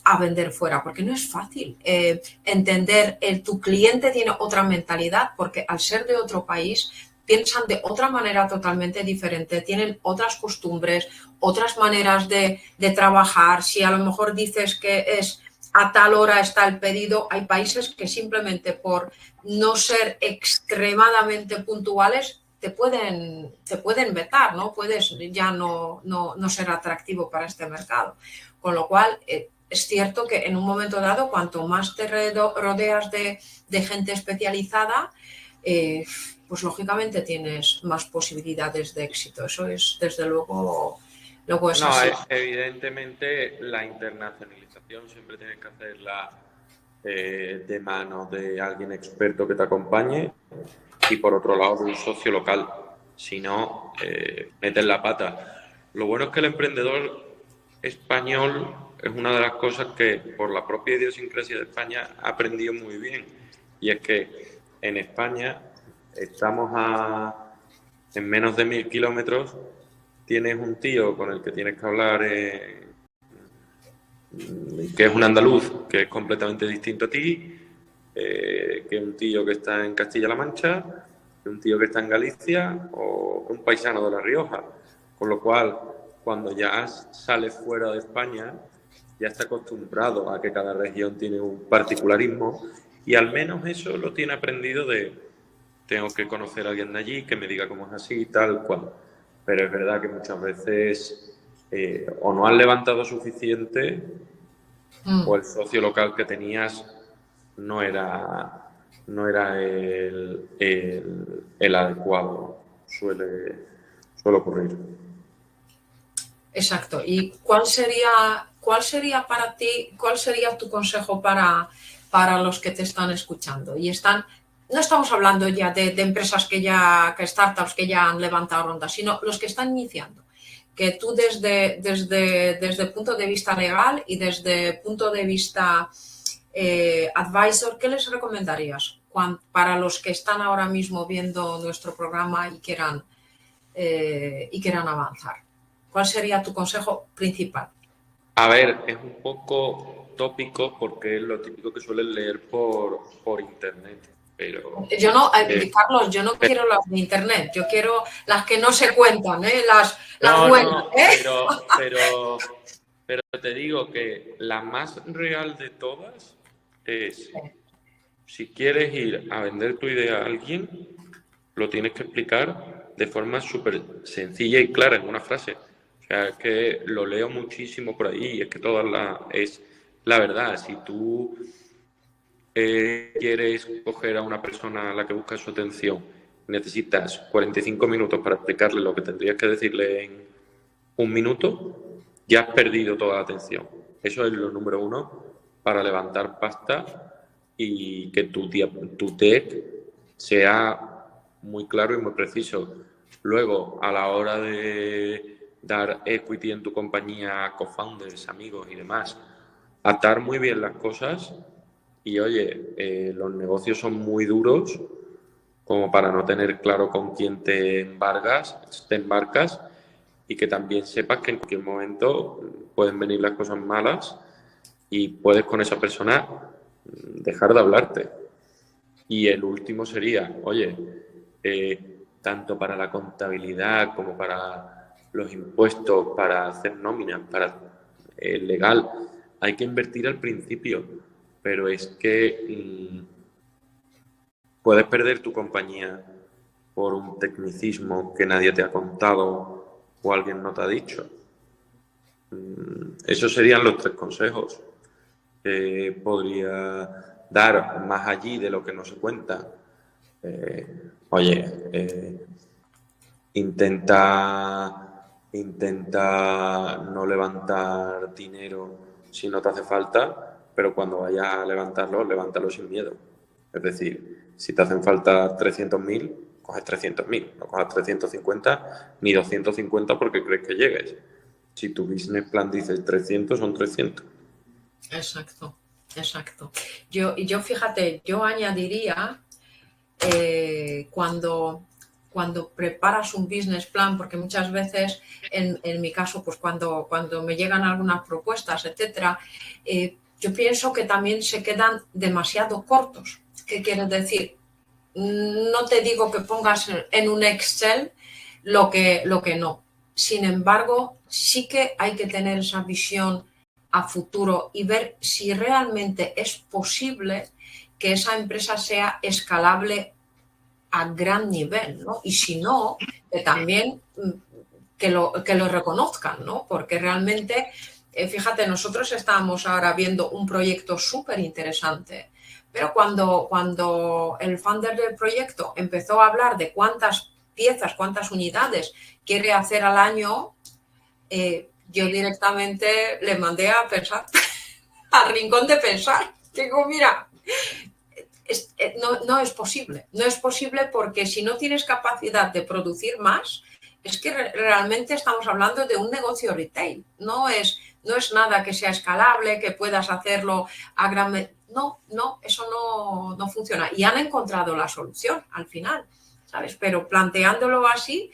a vender fuera, porque no es fácil entender, tu cliente tiene otra mentalidad, porque al ser de otro país piensan de otra manera totalmente diferente, tienen otras costumbres, otras maneras de trabajar. Si a lo mejor dices que es a tal hora está el pedido, hay países que simplemente por no ser extremadamente puntuales te pueden vetar, ¿no? Puedes ya no ser atractivo para este mercado. Con lo cual, es cierto que en un momento dado, cuanto más te rodeas de gente especializada, pues lógicamente tienes más posibilidades de éxito. Eso es, desde luego es así. Evidentemente la internacionalización siempre tienes que hacerla de mano de alguien experto que te acompañe y por otro lado de un socio local. Si no, metes la pata. Lo bueno es que el emprendedor español es una de las cosas que por la propia idiosincrasia de España ha aprendido muy bien. Y es que en España estamos en menos de 1000 kilómetros. Tienes un tío con el que tienes que hablar que es un andaluz, que es completamente distinto a ti, que es un tío que está en Castilla-La Mancha, que un tío que está en Galicia o un paisano de La Rioja. Con lo cual, cuando ya sales fuera de España, ya está acostumbrado a que cada región tiene un particularismo y al menos eso lo tiene aprendido de tengo que conocer a alguien de allí que me diga cómo es así y tal cual. Pero es verdad que muchas veces o no has levantado suficiente o el socio local que tenías no era el adecuado. Suele ocurrir. Exacto. ¿Y cuál sería para ti, cuál sería tu consejo para los que te están escuchando? No estamos hablando ya de empresas que startups que ya han levantado rondas, sino los que están iniciando. Que tú desde el punto de vista legal y desde el punto de vista advisor, ¿qué les recomendarías para los que están ahora mismo viendo nuestro programa y quieran avanzar? ¿Cuál sería tu consejo principal? A ver, es un poco tópico porque es lo típico que suelen leer por internet. Pero, yo no, Carlos, yo no quiero las de internet, yo quiero las que no se cuentan, las buenas. Pero te digo que la más real de todas es, si quieres ir a vender tu idea a alguien, lo tienes que explicar de forma súper sencilla y clara en una frase. O sea, es que lo leo muchísimo por ahí y es que es la verdad. Si tú quieres coger a una persona a la que buscas su atención, necesitas 45 minutos para explicarle lo que tendrías que decirle en un minuto, ya has perdido toda la atención. Eso es lo número uno para levantar pasta y que tu tech sea muy claro y muy preciso. Luego, a la hora de dar equity en tu compañía a co-founders, amigos y demás, atar muy bien las cosas. Y oye, los negocios son muy duros como para no tener claro con quién te embarcas y que también sepas que en cualquier momento pueden venir las cosas malas y puedes con esa persona dejar de hablarte. Y el último sería, oye, tanto para la contabilidad como para los impuestos, para hacer nóminas, para el legal, hay que invertir al principio, pero es que puedes perder tu compañía por un tecnicismo que nadie te ha contado o alguien no te ha dicho. Esos serían los 3 consejos. Podría dar más allí de lo que no se cuenta. Oye, intenta no levantar dinero si no te hace falta, pero cuando vayas a levantarlo, levántalo sin miedo. Es decir, si te hacen falta 300.000, coges 300.000, no coges 350 ni 250 porque crees que llegues. Si tu business plan dice 300, son 300. Exacto, exacto. Yo fíjate, yo añadiría cuando preparas un business plan, porque muchas veces, en mi caso, pues cuando me llegan algunas propuestas, etcétera, yo pienso que también se quedan demasiado cortos. ¿Qué quiere decir? No te digo que pongas en un Excel lo que no. Sin embargo, sí que hay que tener esa visión a futuro y ver si realmente es posible que esa empresa sea escalable a gran nivel, ¿no? Y si no, que también que lo reconozcan, ¿no? Porque realmente, fíjate, nosotros estábamos ahora viendo un proyecto súper interesante, pero cuando el founder del proyecto empezó a hablar de cuántas piezas, cuántas unidades quiere hacer al año, yo directamente le mandé a pensar, al rincón de pensar. Digo, mira, no es posible. No es posible porque si no tienes capacidad de producir más, es que realmente estamos hablando de un negocio retail. No es nada que sea escalable, que puedas hacerlo a gran... No, eso no funciona. Y han encontrado la solución al final, ¿sabes? Pero planteándolo así,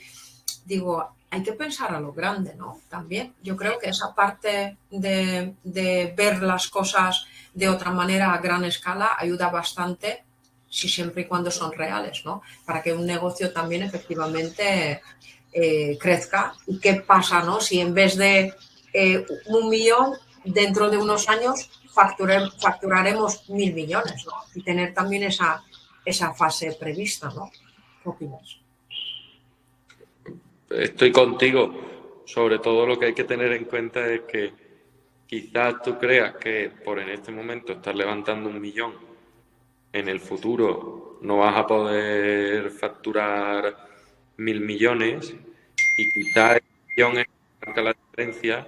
digo, hay que pensar a lo grande, ¿no? También yo creo que esa parte de ver las cosas de otra manera a gran escala ayuda bastante, si siempre y cuando son reales, ¿no? Para que un negocio también efectivamente crezca. ¿Y qué pasa, no? Si en vez de 1 millón, dentro de unos años facturaremos 1.000 millones, ¿no? Y tener también esa fase prevista, ¿no? ¿Qué opinas? Estoy contigo. Sobre todo lo que hay que tener en cuenta es que quizás tú creas que por en este momento estar levantando 1 millón, en el futuro no vas a poder facturar 1.000 millones y quizás el millón es marca la diferencia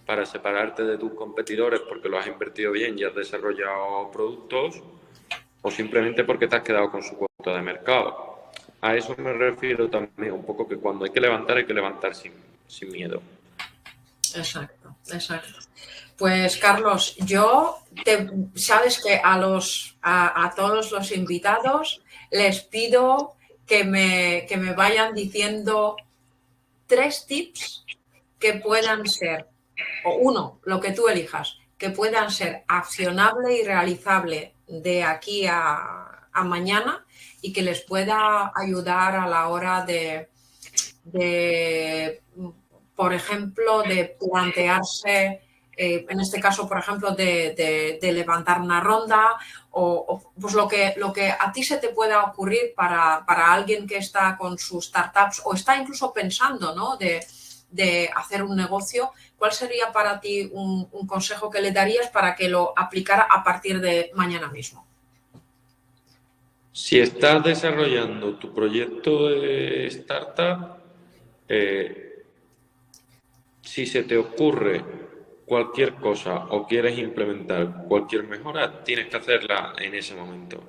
para separarte de tus competidores porque lo has invertido bien y has desarrollado productos o simplemente porque te has quedado con su cuota de mercado. A eso me refiero también un poco, que cuando hay que levantar sin miedo. Exacto, exacto. Pues Carlos, sabes que a todos los invitados les pido que me vayan diciendo 3 tips que puedan ser, o uno, lo que tú elijas, que puedan ser accionable y realizable de aquí a mañana y que les pueda ayudar a la hora de por ejemplo, de plantearse, en este caso, por ejemplo, de levantar una ronda o pues lo que a ti se te pueda ocurrir para alguien que está con sus startups o está incluso pensando, ¿no?, de hacer un negocio. ¿Cuál sería para ti un consejo que le darías para que lo aplicara a partir de mañana mismo? Si estás desarrollando tu proyecto de startup, si se te ocurre cualquier cosa o quieres implementar cualquier mejora, tienes que hacerla en ese momento.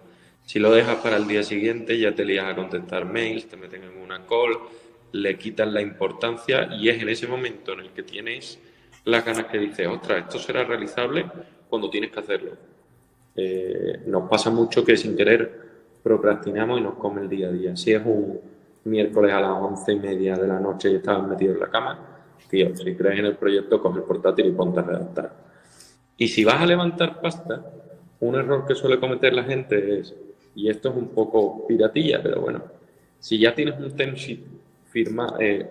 Si lo dejas para el día siguiente, ya te lías a contestar mails, te meten en una call, le quitas la importancia y es en ese momento en el que tienes las ganas que dices, ostras, esto será realizable, cuando tienes que hacerlo. Nos pasa mucho que sin querer procrastinamos y nos come el día a día. Si es un miércoles a las 11:30 de la noche y estás metido en la cama, tío, si crees en el proyecto, coge el portátil y ponte a redactar. Y si vas a levantar pasta, un error que suele cometer la gente es, y esto es un poco piratilla, pero bueno, si ya tienes un term sheet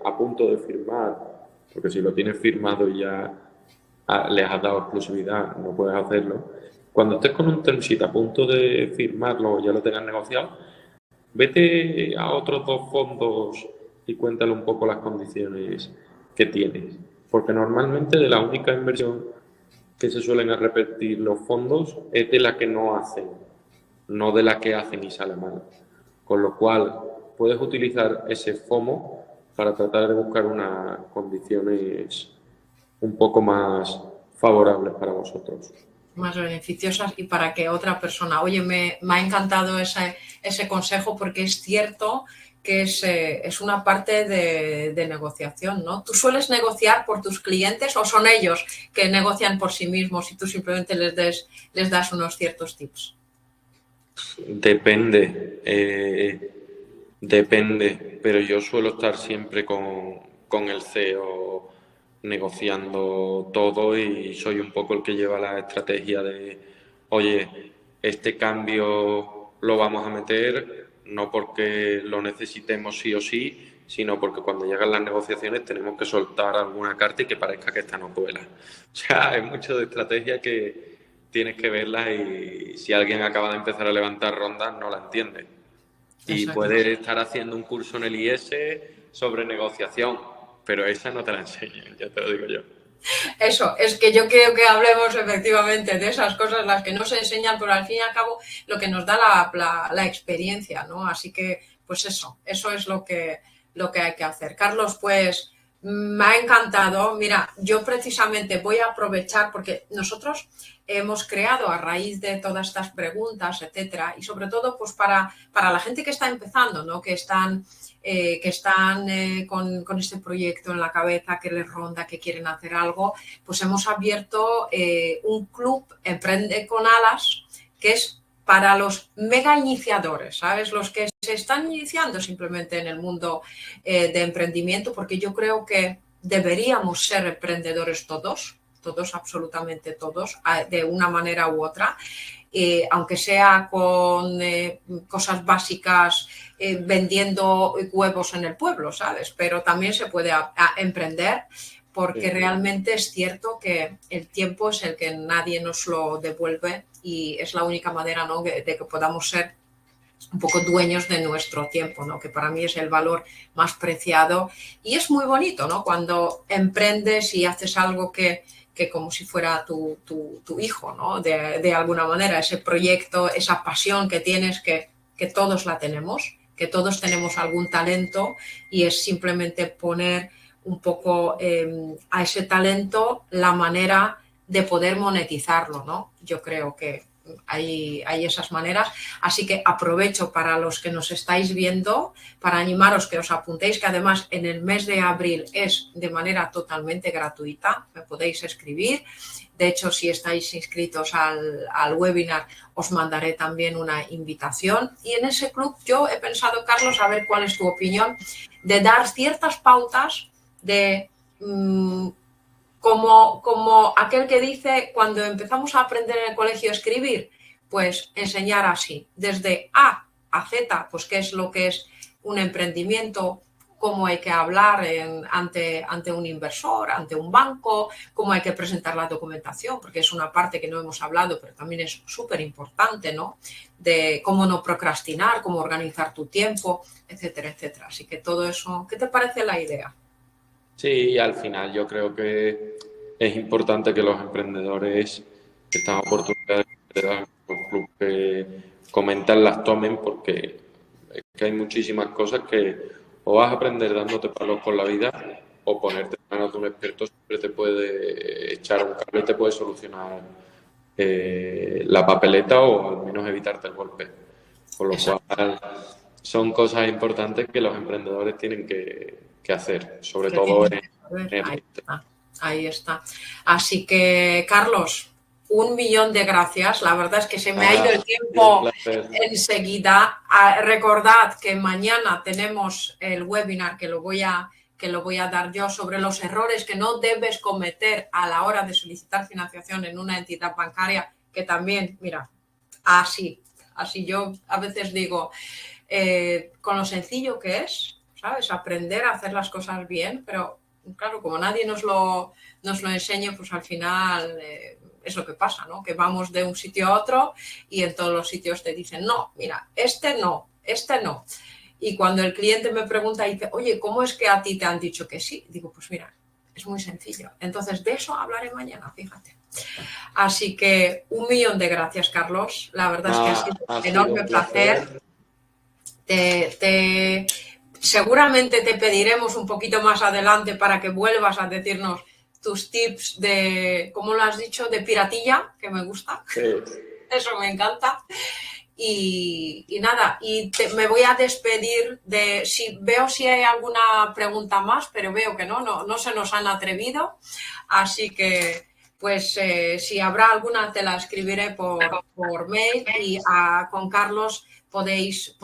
a punto de firmar, porque si lo tienes firmado y ya les has dado exclusividad, no puedes hacerlo. Cuando estés con un term sheet a punto de firmarlo o ya lo tengas negociado, vete a otros 2 fondos y cuéntale un poco las condiciones que tienes. Porque normalmente de la única inversión que se suelen repetir los fondos es de la que no hacen, no de la que hacen y sale mal. Con lo cual, puedes utilizar ese FOMO para tratar de buscar unas condiciones un poco más favorables para vosotros. Más beneficiosas y para que otra persona, oye, me ha encantado ese consejo porque es cierto que es una parte de negociación, ¿no? ¿Tú sueles negociar por tus clientes o son ellos que negocian por sí mismos y tú simplemente les das unos ciertos tips? Depende, pero yo suelo estar siempre con el CEO negociando todo y soy un poco el que lleva la estrategia de, oye, este cambio lo vamos a meter, no porque lo necesitemos sí o sí, sino porque cuando llegan las negociaciones tenemos que soltar alguna carta y que parezca que esta no cuela. O sea, hay mucho de estrategia que tienes que verla y si alguien acaba de empezar a levantar rondas no la entiende. Y Exacto. puede estar haciendo un curso en el IS sobre negociación, pero esa no te la enseñan, ya te lo digo yo. Eso, es que yo quiero que hablemos efectivamente de esas cosas, las que no se enseñan, pero al fin y al cabo lo que nos da la experiencia, ¿no? Así que, pues eso es lo que hay que hacer. Carlos, pues me ha encantado. Mira, yo precisamente voy a aprovechar porque nosotros hemos creado a raíz de todas estas preguntas, etcétera, y sobre todo pues para la gente que está empezando, ¿no? Que están con este proyecto en la cabeza, que les ronda, que quieren hacer algo, pues hemos abierto un club Emprende con Alas, que es para los mega iniciadores, ¿sabes? Los que se están iniciando simplemente en el mundo de emprendimiento, porque yo creo que deberíamos ser emprendedores todos, absolutamente todos, de una manera u otra. Aunque sea con cosas básicas, vendiendo huevos en el pueblo, ¿sabes? Pero también se puede emprender porque realmente es cierto que el tiempo es el que nadie nos lo devuelve y es la única manera, ¿no?, de que podamos ser un poco dueños de nuestro tiempo, ¿no? Que para mí es el valor más preciado y es muy bonito, ¿no?, cuando emprendes y haces algo que como si fuera tu hijo, ¿no? De alguna manera, ese proyecto, esa pasión que tienes, que todos la tenemos, que todos tenemos algún talento y es simplemente poner un poco a ese talento la manera de poder monetizarlo, ¿no? Yo creo que hay esas maneras, así que aprovecho para los que nos estáis viendo, para animaros que os apuntéis, que además en el mes de abril es de manera totalmente gratuita, me podéis escribir. De hecho, si estáis inscritos al webinar, os mandaré también una invitación. Y en ese club yo he pensado, Carlos, a ver cuál es tu opinión, de dar ciertas pautas de como aquel que dice, cuando empezamos a aprender en el colegio a escribir, pues enseñar así, desde A a Z, pues qué es lo que es un emprendimiento, cómo hay que hablar ante un inversor, ante un banco, cómo hay que presentar la documentación, porque es una parte que no hemos hablado, pero también es súper importante, ¿no? De cómo no procrastinar, cómo organizar tu tiempo, etcétera, etcétera. Así que todo eso, ¿qué te parece la idea? Sí, al final yo creo que es importante que los emprendedores estas oportunidades que dan los clubes que comentan las tomen porque es que hay muchísimas cosas que o vas a aprender dándote palos por la vida o ponerte en manos de un experto siempre te puede echar un cable y te puede solucionar la papeleta o al menos evitarte el golpe. Con lo cual son cosas importantes que los emprendedores tienen que hacer, sobre todo Ahí está. Así que, Carlos, 1 millón de gracias. La verdad es que se me ha ido el tiempo enseguida. Recordad que mañana tenemos el webinar que lo voy a dar yo sobre los errores que no debes cometer a la hora de solicitar financiación en una entidad bancaria, que también, mira, así yo a veces digo, con lo sencillo que es, ¿sabes? Aprender a hacer las cosas bien, pero claro, como nadie nos lo enseña, pues al final es lo que pasa, ¿no? Que vamos de un sitio a otro y en todos los sitios te dicen, no, mira, este no. Y cuando el cliente me pregunta y dice, oye, ¿cómo es que a ti te han dicho que sí? Digo, pues mira, es muy sencillo. Entonces, de eso hablaré mañana, fíjate. Así que 1 millón de gracias, Carlos. La verdad es que ha sido un enorme placer. Seguramente te pediremos un poquito más adelante para que vuelvas a decirnos tus tips de, ¿cómo lo has dicho? De piratilla, que me gusta. Sí. Eso me encanta. Y nada, me voy a despedir de, veo si hay alguna pregunta más, pero veo que no se nos han atrevido, así que pues si habrá alguna te la escribiré por mail y con Carlos podéis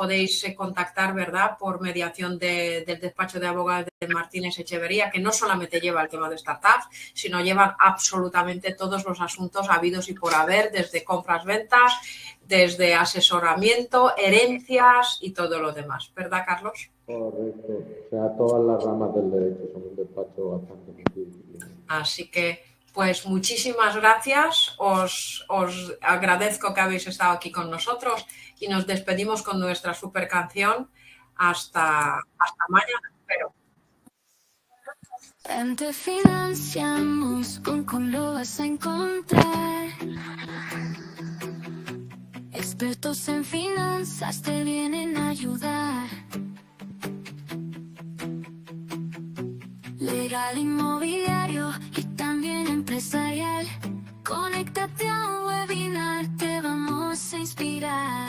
contactar, ¿verdad?, por mediación del despacho de abogados de Martínez Echeverría, que no solamente lleva el tema de startups, sino llevan absolutamente todos los asuntos habidos y por haber, desde compras-ventas, desde asesoramiento, herencias y todo lo demás. ¿Verdad, Carlos? Correcto. O sea, todas las ramas del derecho son un despacho bastante multidisciplinario. Así que, pues muchísimas gracias. Os agradezco que habéis estado aquí con nosotros y nos despedimos con nuestra super canción. Hasta mañana, espero. Te financiamos, con lo vas a encontrar. Expertos en finanzas te vienen a ayudar. Legal inmobiliario y también empresarial. Conéctate a un webinar, te vamos a inspirar.